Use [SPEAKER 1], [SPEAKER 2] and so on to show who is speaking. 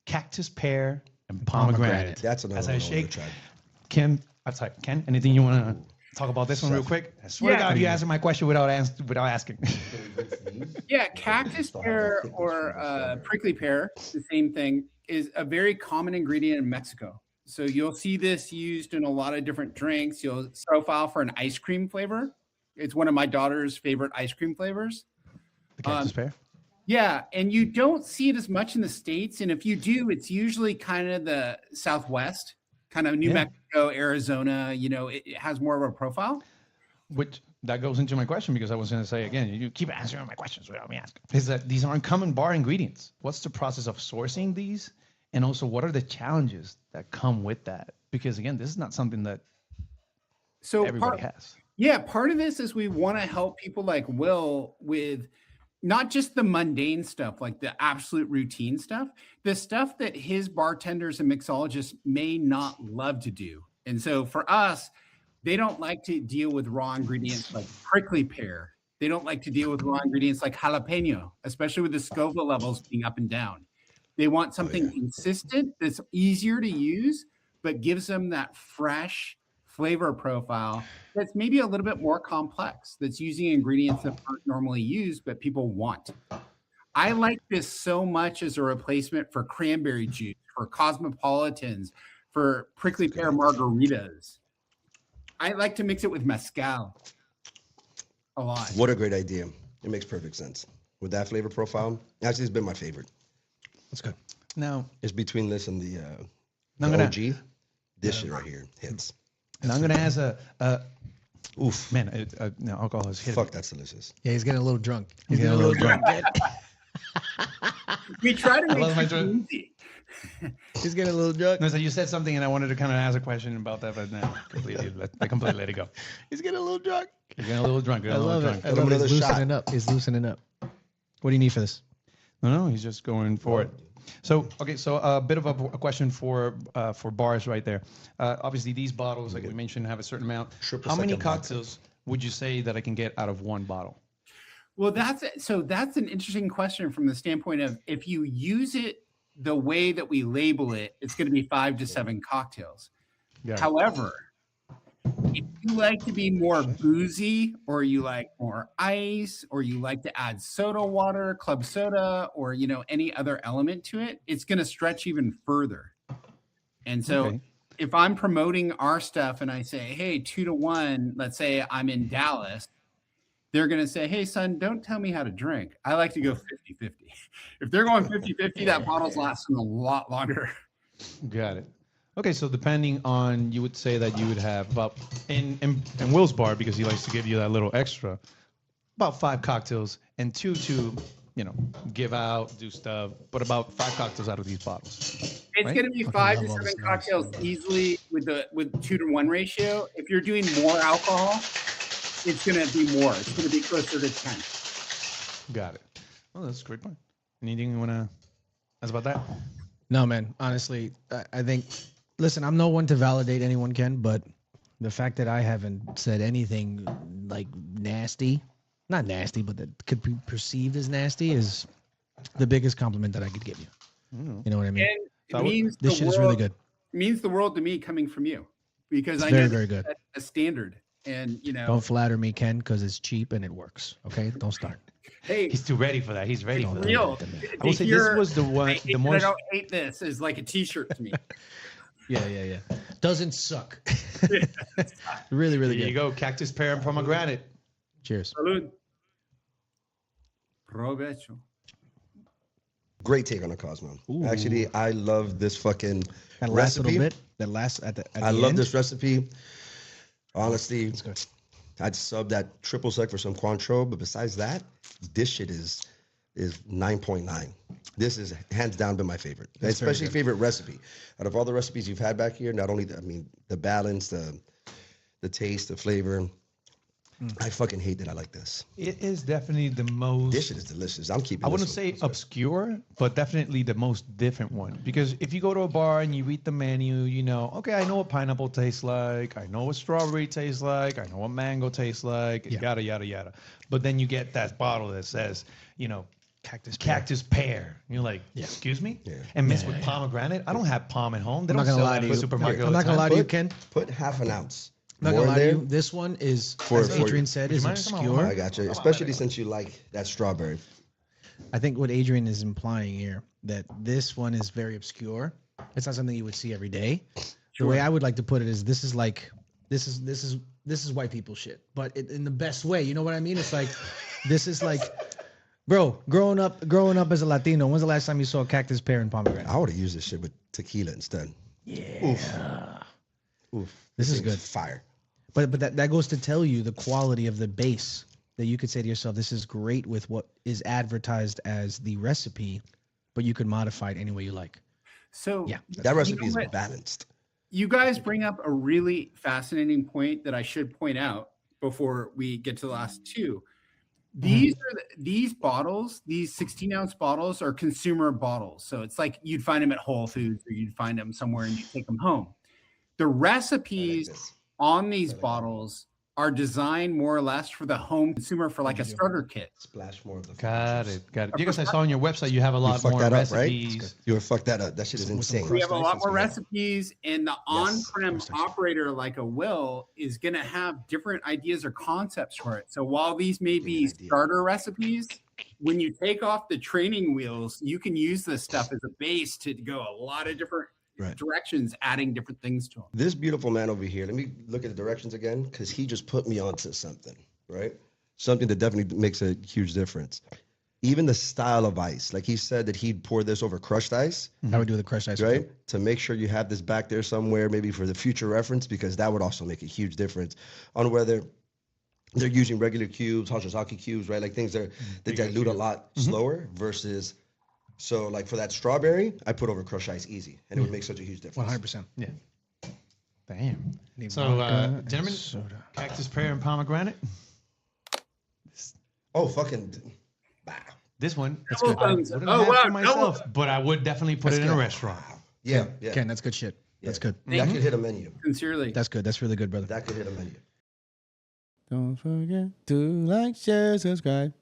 [SPEAKER 1] Cactus Pear and Pomegranate.
[SPEAKER 2] That's another
[SPEAKER 1] As
[SPEAKER 2] one
[SPEAKER 1] I
[SPEAKER 2] I
[SPEAKER 1] shake.
[SPEAKER 2] tried.
[SPEAKER 1] Kim, I'm sorry, Ken, anything you want to talk about this one real quick? I swear to God, you answered my question without asking.
[SPEAKER 3] Yeah, cactus pear or prickly pear, the same thing, is a very common ingredient in Mexico. So you'll see this used in a lot of different drinks. You'll profile for an ice cream flavor. It's one of my daughter's favorite ice cream flavors.
[SPEAKER 1] The Cactus Pear?
[SPEAKER 3] Yeah, and you don't see it as much in the States. And if you do, it's usually kind of the Southwest, kind of New Mexico, Arizona. You know, it has more of a profile.
[SPEAKER 1] Which that goes into my question, because I was going to say, again, you keep answering my questions without me asking, is that these aren't common bar ingredients. What's the process of sourcing these? And also, what are the challenges that come with that? Because, again, this is not something that everybody has.
[SPEAKER 3] Yeah, part of this is we want to help people like Will with not just the mundane stuff, like the absolute routine stuff, the stuff that his bartenders and mixologists may not love to do. And so for us, they don't like to deal with raw ingredients like prickly pear. They don't like to deal with raw ingredients like jalapeno, especially with the Scoville levels being up and down. They want something consistent that's easier to use, but gives them that fresh flavor profile that's maybe a little bit more complex, that's using ingredients that aren't normally used, but people want. I like this so much as a replacement for cranberry juice, for cosmopolitans, for prickly pear margaritas. I like to mix it with mezcal a lot.
[SPEAKER 2] What a great idea. It makes perfect sense. With that flavor profile, actually, it's been my favorite. That's good.
[SPEAKER 1] Now,
[SPEAKER 2] it's between this and the OG. This shit right here hits.
[SPEAKER 1] And I'm going to ask oof. Man, no, alcohol is hitting.
[SPEAKER 2] Fuck, that's delicious.
[SPEAKER 4] Yeah, he's getting a little drunk.
[SPEAKER 1] He's getting a little drunk.
[SPEAKER 3] We try to make it easy.
[SPEAKER 4] He's getting a little drunk.
[SPEAKER 1] No, so you said something, and I wanted to kind of ask a question about that, but no, I completely let it go.
[SPEAKER 4] He's getting a little drunk.
[SPEAKER 1] He's getting a little drunk.
[SPEAKER 4] I love it. I love it. He's loosening up. He's loosening up. What do you need for this?
[SPEAKER 1] No, he's just going for it. So, okay, so a bit of a question for bars right there. Obviously, these bottles, like we mentioned, have a certain amount. How many cocktails would you say that I can get out of one bottle?
[SPEAKER 3] Well, that's an interesting question from the standpoint of if you use it the way that we label it, it's going to be 5 to 7 cocktails. Yeah. However, if you like to be more boozy, or you like more ice, or you like to add soda water, club soda, or any other element to it, it's going to stretch even further. And so if I'm promoting our stuff and I say, hey, 2 to 1, let's say I'm in Dallas, they're going to say, hey, son, don't tell me how to drink. I like to go 50-50. If they're going 50-50, that bottle's lasting a lot longer.
[SPEAKER 1] Got it. Okay, so depending on, you would say that you would have about, in Will's bar, because he likes to give you that little extra, about 5 cocktails and 2 to, give out, do stuff, but about 5 cocktails out of these bottles.
[SPEAKER 3] It's going to be 5 to 7 cocktails easily with 2 to 1 ratio. If you're doing more alcohol, it's going to be more. It's going to be closer to 10.
[SPEAKER 1] Got it. Well, that's a great point. Anything you want to ask about that?
[SPEAKER 4] No, man. Honestly, I think, listen, I'm no one to validate anyone, Ken, but the fact that I haven't said anything like nasty, not nasty, but that could be perceived as nasty is the biggest compliment that I could give you. You know what I mean?
[SPEAKER 3] And it means
[SPEAKER 4] this shit is really good.
[SPEAKER 3] It means the world to me coming from you, because I
[SPEAKER 4] know
[SPEAKER 3] very,
[SPEAKER 4] very good.
[SPEAKER 3] That's a standard. And
[SPEAKER 4] don't flatter me, Ken, because it's cheap and it works. Okay, don't start.
[SPEAKER 3] Hey,
[SPEAKER 1] he's too ready for that. He's ready for
[SPEAKER 3] real.
[SPEAKER 1] that. I will say this was the one.
[SPEAKER 3] The most. I don't hate this is like a T-shirt to me.
[SPEAKER 4] Yeah. Doesn't suck. Really good.
[SPEAKER 1] Here you go, Cactus Pear and Pomegranate.
[SPEAKER 4] Cheers.
[SPEAKER 3] Salud. Provecho.
[SPEAKER 2] Great take on the Cosmo. Ooh. Actually, I love this fucking
[SPEAKER 4] that
[SPEAKER 2] last
[SPEAKER 4] recipe. Little bit. That last at the
[SPEAKER 2] I love
[SPEAKER 4] end.
[SPEAKER 2] This recipe. Honestly, I'd sub that triple sec for some Cointreau, but besides that, this shit is 9.9. This is hands down been my favorite, especially favorite recipe. Out of all the recipes you've had back here, not only the balance, the taste, the flavor. I fucking hate that I like this.
[SPEAKER 1] It is definitely the most.
[SPEAKER 2] This shit is delicious. I'm keeping.
[SPEAKER 1] I wouldn't say obscure, but definitely the most different one. Because if you go to a bar and you read the menu, okay, I know what pineapple tastes like. I know what strawberry tastes like. I know what mango tastes like. Yada yada yada. But then you get that bottle that says, Cactus pear. You're like, excuse me?
[SPEAKER 2] Yeah.
[SPEAKER 1] And mixed with pomegranate. I don't have palm at home. They
[SPEAKER 4] I'm
[SPEAKER 1] don't
[SPEAKER 4] not gonna
[SPEAKER 1] sell
[SPEAKER 4] lie
[SPEAKER 1] that
[SPEAKER 4] to
[SPEAKER 1] in the
[SPEAKER 4] you.
[SPEAKER 1] supermarket.
[SPEAKER 4] I'm not gonna lie to you, Ken.
[SPEAKER 2] Put half an ounce.
[SPEAKER 4] I'm not
[SPEAKER 2] more
[SPEAKER 4] gonna
[SPEAKER 2] in
[SPEAKER 4] lie to
[SPEAKER 2] there.
[SPEAKER 4] you. This one is,
[SPEAKER 2] For-
[SPEAKER 4] as
[SPEAKER 2] for-
[SPEAKER 4] Adrian said, is
[SPEAKER 1] mind? Come on,
[SPEAKER 4] obscure.
[SPEAKER 2] I got you. Especially since you like that strawberry.
[SPEAKER 4] I think what Adrian is implying here, that this one is very obscure. It's not something you would see every day. The way I would like to put it is, this is white people shit, but in the best way. You know what I mean? It's like, this is like, bro, growing up as a Latino, when's the last time you saw Cactus Pear and Pomegranate?
[SPEAKER 2] I would have used this shit with tequila instead.
[SPEAKER 4] Yeah.
[SPEAKER 2] Oof.
[SPEAKER 4] This is
[SPEAKER 2] thing's
[SPEAKER 4] good.
[SPEAKER 2] Fire.
[SPEAKER 4] But that goes to tell you the quality of the base, that you could say to yourself, this is great with what is advertised as the recipe, but you could modify it any way you like.
[SPEAKER 3] So
[SPEAKER 4] Yeah.
[SPEAKER 2] That recipe
[SPEAKER 3] know
[SPEAKER 2] is
[SPEAKER 3] what?
[SPEAKER 2] balanced.
[SPEAKER 3] You guys bring up a really fascinating point that I should point out before we get to the last two. These bottles, these 16-ounce bottles, are consumer bottles. So it's like you'd find them at Whole Foods, or you'd find them somewhere and you take them home. The recipes
[SPEAKER 2] this.
[SPEAKER 3] on these bottles are designed more or less for the home consumer, for like a starter kit.
[SPEAKER 2] Splash more of the
[SPEAKER 1] Got it. You guys, I saw on your website you have a
[SPEAKER 2] You
[SPEAKER 1] lot
[SPEAKER 2] fucked
[SPEAKER 1] more
[SPEAKER 2] that up, right?
[SPEAKER 1] recipes.
[SPEAKER 2] You would fuck that up. That shit is insane.
[SPEAKER 3] We have a lot
[SPEAKER 4] ice
[SPEAKER 3] more
[SPEAKER 4] and
[SPEAKER 3] recipes, and the on-prem operator like a Will is going to have different ideas or concepts for it. So while these may be starter recipes, when you take off the training wheels, you can use this stuff as a base to go a lot of different directions, adding different things to them.
[SPEAKER 2] This beautiful man over here, let me look at the directions again, because he just put me onto something, right? Something that definitely makes a huge difference. Even the style of ice, like he said that he'd pour this over crushed ice,
[SPEAKER 4] I would do the crushed ice.
[SPEAKER 2] right? To make sure you have this back there somewhere, maybe for the future reference, because that would also make a huge difference on whether they're using regular cubes, Hashizaki cubes, right? Like things that dilute a lot slower versus. So like for that strawberry, I put over crushed ice easy, and it would make such a huge difference.
[SPEAKER 4] 100%.
[SPEAKER 1] Yeah. Damn.
[SPEAKER 4] Need
[SPEAKER 1] So,
[SPEAKER 4] vodka and
[SPEAKER 1] gentlemen,
[SPEAKER 4] soda.
[SPEAKER 1] Cactus pear and pomegranate.
[SPEAKER 2] Oh, fucking. Wow.
[SPEAKER 1] This one,
[SPEAKER 3] That's
[SPEAKER 1] I
[SPEAKER 3] good.
[SPEAKER 1] wouldn't
[SPEAKER 3] Oh,
[SPEAKER 1] have
[SPEAKER 3] wow,
[SPEAKER 1] for myself,
[SPEAKER 3] double.
[SPEAKER 1] but I would definitely put it in a restaurant.
[SPEAKER 2] Yeah, yeah.
[SPEAKER 4] Ken, that's good shit. That's good.
[SPEAKER 2] That could hit a menu.
[SPEAKER 3] Sincerely.
[SPEAKER 4] That's good. That's really good, brother.
[SPEAKER 2] That could hit a menu.
[SPEAKER 5] Don't forget to like, share, subscribe.